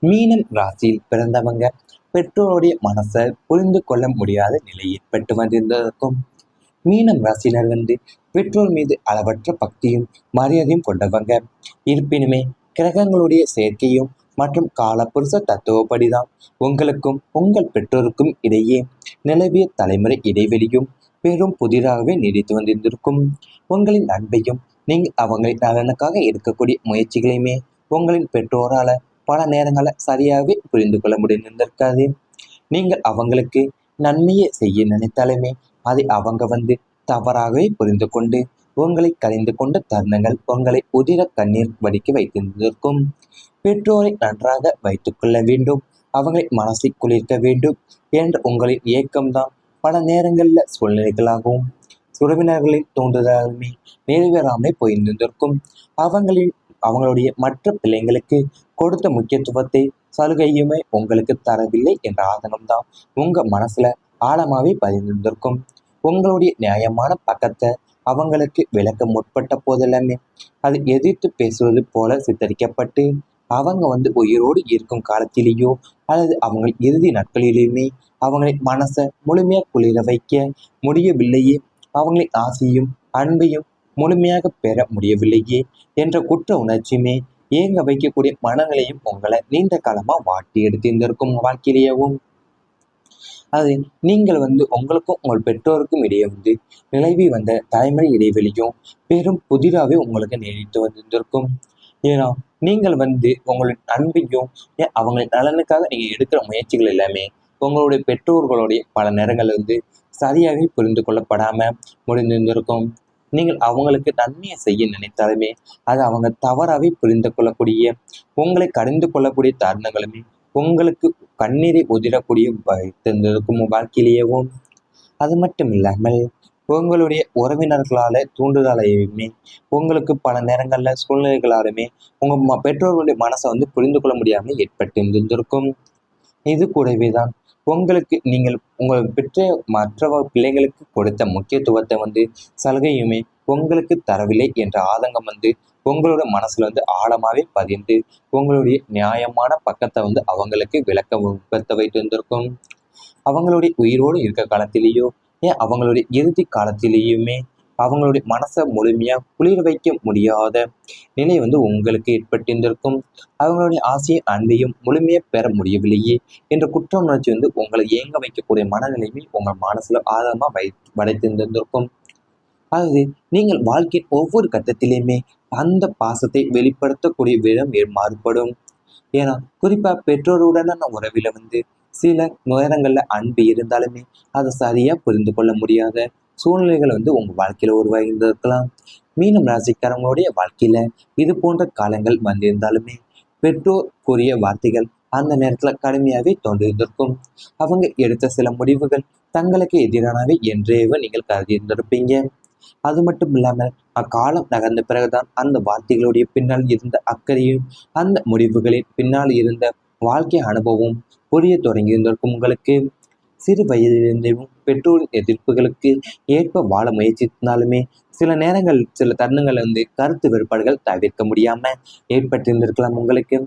மீனம் ராசியில் பிறந்தவங்க பெற்றோருடைய மனசை புரிந்து கொள்ள முடியாத நிலை ஏற்பட்டு வந்திருந்திருக்கும். மீனம் ராசினர் பெற்றோர் மீது அளவற்ற பக்தியும் மரியாதையும் கொண்டவங்க. இருப்பினுமே கிரகங்களுடைய சேர்க்கையும் மற்றும் காலப்புருஷ தத்துவப்படிதான் உங்களுக்கும் உங்கள் பெற்றோருக்கும் இடையே நிலவிய தலைமுறை இடைவெளியும் பெரும் புதிராகவே நீடித்து வந்திருந்திருக்கும். உங்களின் அன்பையும் நீங்கள் அவங்களின் நலனுக்காக எடுக்கக்கூடிய முயற்சிகளையுமே உங்களின் பெற்றோரால பல நேரங்களில் சரியாகவே புரிந்து கொள்ள முடிந்திருக்காது. நீங்கள் அவங்களுக்கு நன்மையை செய்ய நினைத்தாலுமே அதை அவங்க தவறாகவே புரிந்து கொண்டு உங்களை கலைந்து கொண்ட தருணங்கள் உங்களை உதிர கண்ணீர் வடிக்க வைத்திருந்திருக்கும். பெற்றோரை நன்றாக வைத்துக் கொள்ள வேண்டும், அவங்களை மனசை குளிர்க்க வேண்டும் என்ற உங்களின் இயக்கம்தான் பல நேரங்களில் சூழ்நிலைகளாகவும் உறவினர்களின் தூண்டுதலுமே நிறைவேறாமலே போயிருந்திருக்கும். அவங்களுடைய மற்ற பிள்ளைங்களுக்கு கொடுத்த முக்கியத்துவத்தை சலுகையுமே உங்களுக்கு தரவில்லை என்ற ஆதங்கம்தான் உங்க மனசுல ஆழமாவே பதிந்திருந்திருக்கும். உங்களுடைய நியாயமான பக்கத்தை அவங்களுக்கு விளக்க முற்பட்ட போதெல்லாமே அது எதிர்த்து பேசுவது போல சித்தரிக்கப்பட்டு அவங்க உயிரோடு இருக்கும் காலத்திலேயோ அல்லது அவங்க இறுதி நாட்களிலுமே அவங்களின் மனசை முழுமையா குளிர வைக்க முடியவில்லையே, அவங்களின் ஆசையும் அன்பையும் முழுமையாக பெற முடியவில்லையே என்ற குற்ற உணர்ச்சியுமே ஏங்க வைக்கக்கூடிய மனநிலையும் உங்களை நீண்ட காலமா வாட்டி எடுத்திருந்திருக்கும் வாழ்க்கையிலேயவும். அது நீங்கள் உங்களுக்கும் உங்கள் பெற்றோருக்கும் இடையே நிலவி வந்த தலைமுறை இடைவெளியும் பெரும் புதிராகவே உங்களுக்கு நீடித்து வந்திருந்திருக்கும். ஏன்னா நீங்கள் உங்களின் அன்பையும் அவங்களின் நலனுக்காக நீங்க எடுக்கிற முயற்சிகள் எல்லாமே உங்களுடைய பெற்றோர்களுடைய பல நேரங்கள் சரியாகவே புரிந்து கொள்ளப்படாம முடிந்திருந்திருக்கும். நீங்கள் அவங்களுக்கு நன்மையை செய்ய நினைத்தாலுமே அது அவங்க தவறாகவே புரிந்து கொள்ளக்கூடிய உங்களை கடிந்து கொள்ளக்கூடிய தருணங்களுமே உங்களுக்கு கண்ணீரை உதிரக்கூடிய வைத்திருந்திருக்கும் வாழ்க்கையிலேயவும். அது மட்டும் இல்லாமல் உங்களுடைய உறவினர்களால தூண்டுதலையுமே உங்களுக்கு பல நேரங்களில் சூழ்நிலைகளாலுமே உங்கள் பெற்றோர்களுடைய மனசை புரிந்து கொள்ள முடியாமல் ஏற்பட்டு இருந்திருக்கும். இது கூடவே தான் உங்களுக்கு நீங்கள் உங்கள் பெற்ற மற்ற பிள்ளைகளுக்கு கொடுத்த முக்கியத்துவத்தை சலுகையுமே உங்களுக்கு தரவில்லை என்ற ஆதங்கம் உங்களோட மனசுல ஆழமாவே பதிந்து உங்களுடைய நியாயமான பக்கத்தை அவங்களுக்கு விளக்க வைத்து வந்திருக்கும். அவங்களுடைய உயிரோடு இருக்க காலத்திலேயோ அவங்களுடைய இறுதி காலத்திலேயுமே அவங்களுடைய மனசை முழுமையா குளிர வைக்க முடியாத நிலை உங்களுக்கு ஏற்பட்டிருந்திருக்கும். அவங்களுடைய ஆசையும் அன்பையும் முழுமையா பெற முடியவில்லையே என்ற குற்ற உணர்ச்சி உங்களை ஏங்க வைக்கக்கூடிய மனநிலையுமே உங்கள் மனசுல ஆழமா வடைத்திருந்திருக்கும். அதாவது நீங்கள் வாழ்க்கையின் ஒவ்வொரு கட்டத்திலையுமே அந்த பாசத்தை வெளிப்படுத்தக்கூடிய விதம் மாறுபடும். ஏன்னா குறிப்பா பெற்றோருடனான உறவில சில நேரங்கள்ல அன்பு இருந்தாலுமே அதை சரியா புரிந்து கொள்ள முடியாத சூழ்நிலைகள் உங்க வாழ்க்கையில உருவாகியிருந்திருக்கலாம். மீனம் ராசிக்காரங்களுடைய வாழ்க்கையில இது போன்ற காலங்கள் வந்திருந்தாலுமே பெற்றோர் கூறிய வார்த்தைகள் அந்த நேரத்துல கடுமையாவே தோன்றியிருந்திருக்கும். அவங்க எடுத்த சில முடிவுகள் தங்களுக்கு எதிரானவை என்றேவே நீங்கள் கருதியிருந்திருப்பீங்க. அது மட்டும் இல்லாமல் அக்காலம் நகர்ந்த பிறகுதான் அந்த வார்த்தைகளுடைய பின்னால் இருந்த அக்கறையும் அந்த முடிவுகளின் பின்னால் இருந்த வாழ்க்கை அனுபவம் புரிய தொடங்கியிருந்திருக்கும் உங்களுக்கு. சிறு வயதிலிருந்தும் பெற்றோரின் எதிர்ப்புகளுக்கு ஏற்ப வாழ முயற்சித்தாலுமே சில நேரங்கள் சில தருணங்கள் கருத்து வேறுபாடுகள் தவிர்க்க முடியாம ஏற்பட்டிருந்திருக்கலாம் உங்களுக்கு.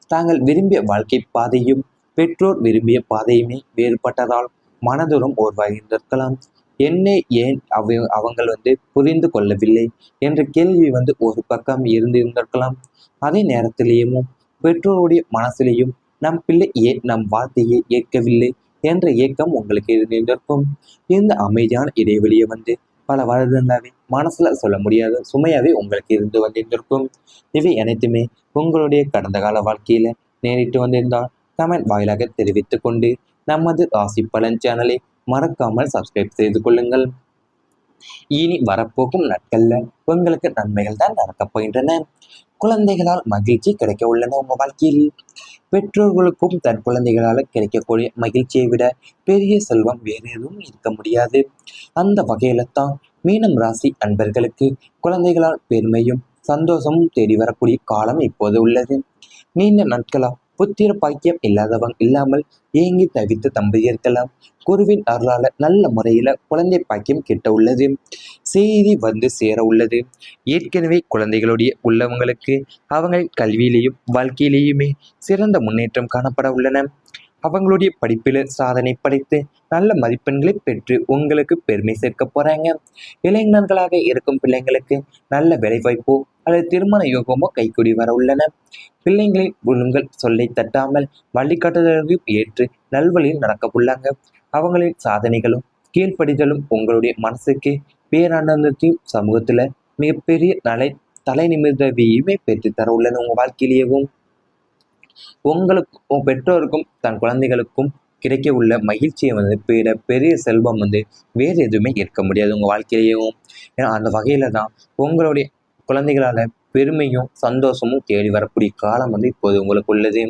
தாங்கள் விரும்பிய வாழ்க்கை பாதையும் பெற்றோர் விரும்பிய பாதையுமே வேறுபட்டதால் மனதுரம் ஓர்வாகியிருந்திருக்கலாம். என்னை ஏன் அவங்கள் புரிந்து கொள்ளவில்லை என்ற கேள்வி ஒரு பக்கம் இருந்திருந்திருக்கலாம். அதே நேரத்திலேயும் பெற்றோருடைய மனசிலேயும் நம் பிள்ளை ஏன் நம் வார்த்தையை ஏற்கவில்லை என்ற ஏக்கம் உங்களுக்கு இருந்திருக்கும். இந்த அமைதியான இடைவெளியை பல வருடங்களாவே மனசுல சொல்ல முடியாத சுமையாவே உங்களுக்கு இருந்து வந்திருந்திருக்கும். இவை அனைத்துமே உங்களுடைய கடந்த கால வாழ்க்கையில நேரிட்டு வந்திருந்தால் கமெண்ட் வாயிலாக தெரிவித்துக் கொண்டு நமது ராசி பலன் சேனலை மறக்காமல் சப்ஸ்கிரைப் செய்து கொள்ளுங்கள். இனி வரப்போகும் நாட்கள்ல உங்களுக்கு நன்மைகள் தான் நடக்கப் போகின்றன. குழந்தைகளால் மகிழ்ச்சி கிடைக்க உள்ளன உங்க வாழ்க்கையில். பெற்றோர்களுக்கும் தன் குழந்தைகளால் கிடைக்கக்கூடிய மகிழ்ச்சியை விட பெரிய செல்வம் வேறு எதுவும் இருக்க முடியாது. அந்த வகையில தான் மீனம் ராசி அன்பர்களுக்கு குழந்தைகளால் பெருமையும் சந்தோஷமும் தேடி வரக்கூடிய காலம் இப்போது உள்ளது. நீண்ட நாட்களா புத்திர பாக்கியம் இல்லாமல் ஏங்கி தவித்த தம்பதியர்களாம் குருவின் அருளால நல்ல முறையில குழந்தை பாக்கியம் கிட்ட உள்ளது. செய்தி வந்து சேர உள்ளது. ஏற்கனவே குழந்தைகளுடைய உள்ளவங்களுக்கு அவங்க கல்வியிலேயும் வாழ்க்கையிலேயுமே சிறந்த முன்னேற்றம் காணப்பட உள்ளன. அவங்களுடைய படிப்பில் சாதனை படைத்து நல்ல மதிப்பெண்களை பெற்று உங்களுக்கு பெருமை சேர்க்க போறாங்க. இளைஞர்களாக இருக்கும் பிள்ளைங்களுக்கு நல்ல வேலைவாய்ப்போ அல்லது திருமண யோகமோ கைக்கூடி வர உள்ளன. பிள்ளைங்களின் உங்கள் சொல்லை தட்டாமல் வழிகாட்டுதலையும் ஏற்று நல்வழியில் நடக்க உள்ளாங்க. அவங்களின் சாதனைகளும் கீழ்ப்படிதலும் உங்களுடைய மனசுக்கு பேரானந்தத்தையும் சமூகத்துல மிகப்பெரிய தலை நிமிர்ந்தவையுமே பெற்று தர உள்ளன. உங்க வாழ்க்கையிலேயும் உங்களுக்கும் பெற்றோருக்கும் தன் குழந்தைகளுக்கும் கிடைக்க உள்ள மகிழ்ச்சியை வந்து பெரிய செல்வம் வந்து வேறு எதுவுமே இருக்க முடியாது உங்கள் வாழ்க்கையிலேயும். ஏன்னா அந்த வகையில் தான் உங்களுடைய குழந்தைகளால் பெருமையும் சந்தோஷமும் தேடி வரக்கூடிய காலம் வந்து இப்போது உங்களுக்கு உள்ளது.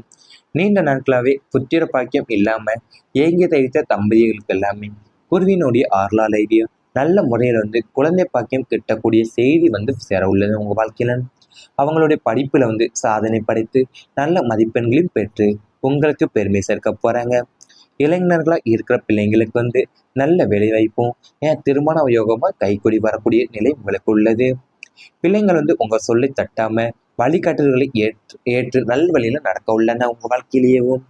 நீண்ட நாட்களாகவே புத்திர பாக்கியம் இல்லாமல் ஏங்கி தவித்த தம்பதிகளுக்கு எல்லாமே குருவினுடைய ஆறுலாலேயே நல்ல முறையில் வந்து குழந்தை பாக்கியம் கிட்டக்கூடிய செய்தி வந்து சேர உள்ளது உங்கள் வாழ்க்கையில். அவங்களுடைய படிப்பில் வந்து சாதனை படைத்து நல்ல மதிப்பெண்களையும் பெற்று உங்களுக்கு பெருமை சேர்க்க போகிறாங்க. இளைஞர்களாக இருக்கிற பிள்ளைங்களுக்கு வந்து நல்ல வேலைவாய்ப்பும் ஏன் திருமண யோகமாக கைக்கூடி வரக்கூடிய நிலை உங்களுக்கு உள்ளது. பிள்ளைங்கள் வந்து உங்கள் சொல்லி தட்டாமல் வழிகாட்டுதல்களை ஏற்று நல்வழியில் நடக்க உள்ளன உங்கள் வாழ்க்கையிலேயும்.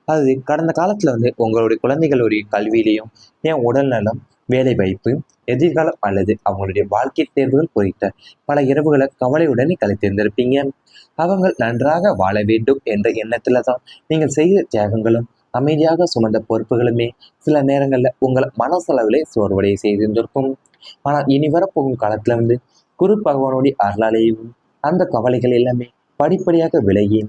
அது கடந்த காலத்தில் வந்து உங்களுடைய குழந்தைகளுடைய கல்வியிலையும் ஏன் உடல்நலம் வேலைவாய்ப்பு எதிர்காலம் அல்லது அவங்களுடைய வாழ்க்கை தேர்வுகள் குறித்த பல இரவுகளை கவலையுடன் கழித்திருந்திருப்பீங்க. அவங்க நன்றாக வாழ வேண்டும் என்ற எண்ணத்துல தான் நீங்கள் செய்த தியாகங்களும் அமைதியாக சுமந்த பொறுப்புகளுமே சில நேரங்களில் உங்களை மனசளவிலே சோர்வடைய செய்திருந்திருக்கும். ஆனால் இனி வரப்போகும் காலத்துல வந்து குரு பகவானுடைய அருளாலேயும் அந்த கவலைகள் எல்லாமே படிப்படியாக விலகி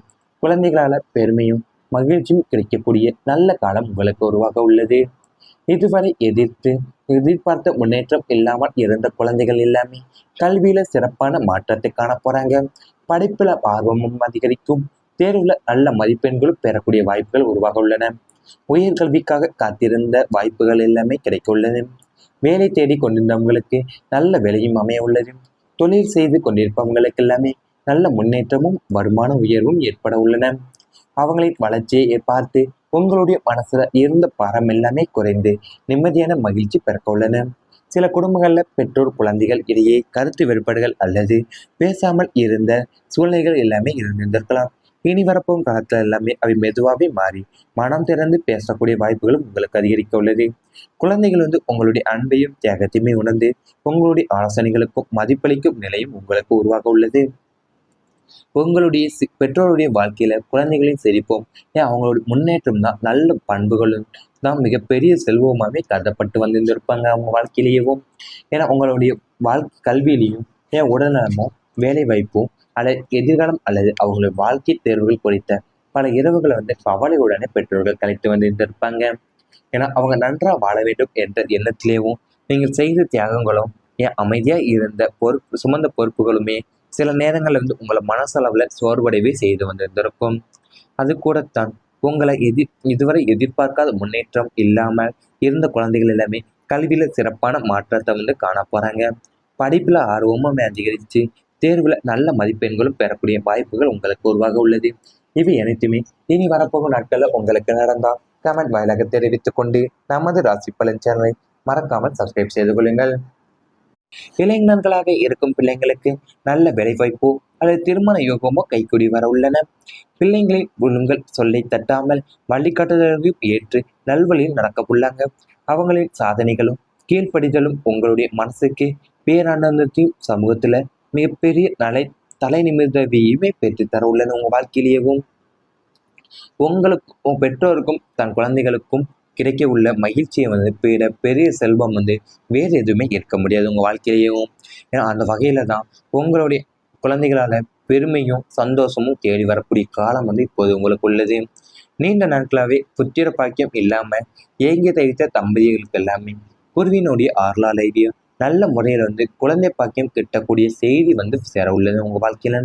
குழந்தைகளால பெருமையும் மகிழ்ச்சியும் கிடைக்கக்கூடிய நல்ல காலம் உங்களுக்கு உருவாக உள்ளது. இதுவரை எதிர்பார்த்த முன்னேற்றம் இல்லாமல் இருந்த குழந்தைகள் எல்லாமே கல்வியில சிறப்பான மாற்றத்தை காண போறாங்க. படிப்புல ஆர்வமும் அதிகரிக்கும். தேர்வுல நல்ல மதிப்பெண்களும் பெறக்கூடிய வாய்ப்புகள் உருவாக உள்ளன. உயர்கல்விக்காக காத்திருந்த வாய்ப்புகள் எல்லாமே கிடைக்க உள்ளது. வேலை தேடி கொண்டிருந்தவங்களுக்கு நல்ல வேலையும் அமைய உள்ளது. தொழில் செய்து கொண்டிருப்பவங்களுக்கு எல்லாமே நல்ல முன்னேற்றமும் வருமான உயர்வும் ஏற்பட உள்ளன. அவங்களின் வளர்ச்சியை பார்த்து உங்களுடைய மனசுல இருந்த பாரம் எல்லாமே குறைந்து நிம்மதியான மகிழ்ச்சி பிறக்க உள்ளன. சில குடும்பங்களில் பெற்றோர் குழந்தைகள் இடையே கருத்து வேறுபாடுகள் அல்லது பேசாமல் இருந்த சூழ்நிலைகள் எல்லாமே இருந்திருக்கலாம். இனி வரப்போகும் காலத்துல எல்லாமே அவை மெதுவாகவே மாறி மனம் திறந்து பேசக்கூடிய வாய்ப்புகளும் உங்களுக்கு அதிகரிக்க உள்ளது. குழந்தைகள் வந்து உங்களுடைய அன்பையும் தியாகத்தையுமே உணர்ந்து உங்களுடைய ஆலோசனைகளுக்கும் மதிப்பளிக்கும் நிலையும் உங்களுக்கு உருவாக உள்ளது. உங்களுடைய பெற்றோருடைய வாழ்க்கையில குழந்தைகளின் சிரிப்பும் ஏன் அவங்களுடைய முன்னேற்றம் தான் நல்ல பண்புகளும் தான் மிகப்பெரிய செல்வமாகவே கருதப்பட்டு வந்திருந்திருப்பாங்க அவங்க வாழ்க்கையிலேயும். ஏன்னா உங்களுடைய கல்வியிலையும் ஏன் உடல்நலமும் வேலை வாய்ப்பும் அல்லது எதிர்காலம் அல்லது அவங்களுடைய வாழ்க்கை தேர்வுகள் குறித்த பல இரவுகளை வந்து கவலையுடனே பெற்றோர்கள் கழித்து வந்திருந்திருப்பாங்க. ஏன்னா அவங்க நன்றாக வாழ வேண்டும் என்ற எண்ணத்திலேயும் நீங்கள் செய்த தியாகங்களும் ஏன் அமைதியாக இருந்த சுமந்த பொறுப்புகளுமே சில நேரங்களில் வந்து உங்களை மனசளவில் சோர்வடைவே செய்து வந்திருந்திருக்கும். அது கூடத்தான் உங்களை இதுவரை எதிர்பார்க்காத முன்னேற்றம் இல்லாமல் இருந்த குழந்தைகள் எல்லாமே கல்வியில் சிறப்பான மாற்றத்தை வந்து காண போகிறாங்க. படிப்பில் ஆர்வமும் அதிகரித்து தேர்வில் நல்ல மதிப்பெண்களும் பெறக்கூடிய வாய்ப்புகள் உங்களுக்கு உருவாக உள்ளது. இவை அனைத்துமே இனி வரப்போகும் நாட்களில் உங்களுக்கு நடந்தால் கமெண்ட் வாயிலாக தெரிவித்துக் கொண்டு நமது ராசி பலன் சேனலை மறக்காமல் சப்ஸ்கிரைப் செய்து கொள்ளுங்கள். இளைஞர்களாக இருக்கும் பிள்ளைங்களுக்கு நல்ல வேலைவாய்ப்போ அல்லது திருமண யோகமோ கைக்கூடி வர உள்ளன. பிள்ளைங்களின் உங்கள் சொல்லை தட்டாமல் வழிகாட்டுதலையும் ஏற்று நல்வழியில் நடக்க உள்ளாங்க. அவங்களின் சாதனைகளும் கீழ்ப்படிதலும் உங்களுடைய மனசுக்கு பேரானந்தத்தையும் சமூகத்துல மிகப்பெரிய தலை நிமிர்ந்தவையுமே பெற்று தர உள்ளன. உங்க வாழ்க்கையிலேயும் உங்களுக்கும் பெற்றோருக்கும் தன் குழந்தைகளுக்கும் கிடைக்க உள்ள மகிழ்ச்சியை வந்து பெரிய செல்வம் வந்து வேறு எதுவுமே இருக்க முடியாது உங்கள் வாழ்க்கையிலேயும். ஏன்னா அந்த வகையில் தான் உங்களுடைய குழந்தைகளால் பெருமையும் சந்தோஷமும் தேடி வரக்கூடிய காலம் வந்து இப்போது உங்களுக்கு உள்ளது. நீண்ட நாட்களாகவே புத்திர பாக்கியம் இல்லாமல் ஏங்கி தவித்த தம்பதிகளுக்கு எல்லாமே குருவினுடைய ஆறுலாலேயே நல்ல முறையில் வந்து குழந்தை பாக்கியம் கிட்டக்கூடிய செய்தி வந்து சேர உள்ளது உங்கள் வாழ்க்கையில்.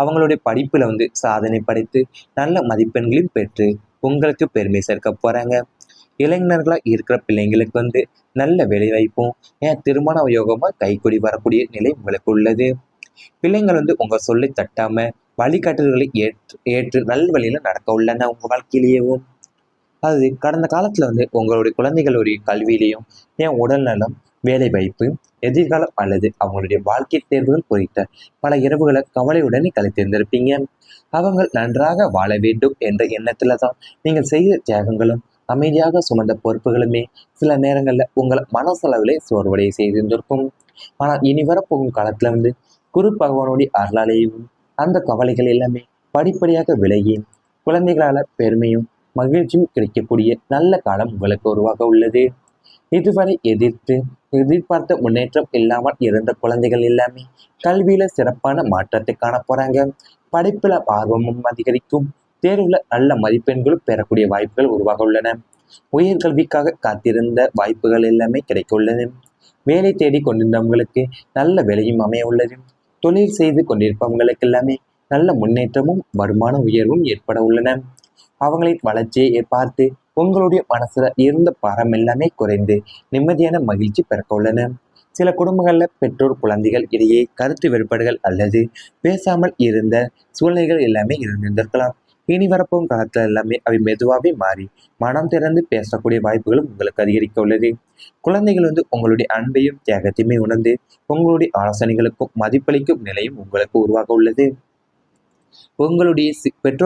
அவங்களுடைய படிப்பில் வந்து சாதனை படைத்து நல்ல மதிப்பெண்களையும் பெற்று உங்களுக்கு பெருமை சேர்க்க போகிறாங்க. இளைஞர்களாக இருக்கிற பிள்ளைங்களுக்கு வந்து நல்ல வேலைவாய்ப்பும் ஏன் திருமண யோகமாக கைக்கூடி வரக்கூடிய நிலை உங்களுக்கு உள்ளது. பிள்ளைங்கள் வந்து உங்கள் சொல்லி தட்டாமல் வழிகாட்டுதல்களை ஏற்று ஏற்று நல்வழியில் நடக்க உள்ளன உங்கள் வாழ்க்கையிலேயும். அது கடந்த காலத்தில் உங்களுடைய குழந்தைகளுடைய கல்வியிலையும் என் உடல்நலம், வேலைவாய்ப்பு, எதிர்காலம் அல்லது அவங்களுடைய வாழ்க்கை தேர்வுகள் குறித்த பல இரவுகளை கவலையுடனே கழித்திருந்திருப்பீங்க. அவங்க நன்றாக வாழ வேண்டும் என்ற எண்ணத்துல தான் நீங்கள் செய்த தியாகங்களும் அமைதியாக சுமந்த பொறுப்புகளுமே சில நேரங்களில் உங்களை மனசளவிலே சோர்வடைய செய்திருந்திருக்கும். ஆனால் இனி வரப்போகும் காலத்துல குரு பகவானுடைய அருளாலேயும் அந்த கவலைகள் எல்லாமே படிப்படியாக விலகி குழந்தைகளால பெருமையும் மகிழ்ச்சியும் கிடைக்கக்கூடிய நல்ல காலம் உங்களுக்கு உருவாக உள்ளது. இதுவரை எதிர்பார்த்த முன்னேற்றம் இல்லாமல் இருந்த குழந்தைகள் எல்லாமே கல்வியில சிறப்பான மாற்றத்தை காண போறாங்க. படிப்புல ஆர்வமும் அதிகரிக்கும். தேர்வுல நல்ல மதிப்பெண்களும் பெறக்கூடிய வாய்ப்புகள் உருவாக உள்ளன. உயர்கல்விக்காக காத்திருந்த வாய்ப்புகள் எல்லாமே கிடைக்க உள்ளது. வேலை தேடி கொண்டிருந்தவங்களுக்கு நல்ல வேலையும் அமைய உள்ளது. தொழில் செய்து கொண்டிருப்பவங்களுக்கு எல்லாமே நல்ல முன்னேற்றமும் வருமான உயர்வும் ஏற்பட உள்ளன. அவங்களின் வளர்ச்சியை பார்த்து உங்களுடைய மனசுல இருந்த பாரம் எல்லாமே குறைந்து நிம்மதியான மகிழ்ச்சி பிறக்க உள்ளன. சில குடும்பங்கள்ல பெற்றோர் குழந்தைகள் இடையே கருத்து வேறுபாடுகள் அல்லது பேசாமல் இருந்த சூழ்நிலைகள் எல்லாமே இருந்திருக்கலாம். இனி வரப்போகும் காலத்துல எல்லாமே அவை மெதுவாகவே மாறி மனம் திறந்து பேசக்கூடிய வாய்ப்புகளும் உங்களுக்கு அதிகரிக்க உள்ளது. குழந்தைகள் உங்களுடைய அன்பையும் தியாகத்தையுமே உணர்ந்து உங்களுடைய ஆலோசனைகளுக்கும் மதிப்பளிக்கும் நிலையும் உங்களுக்கு உருவாக உள்ளது. உங்களுடைய பெற்றோர்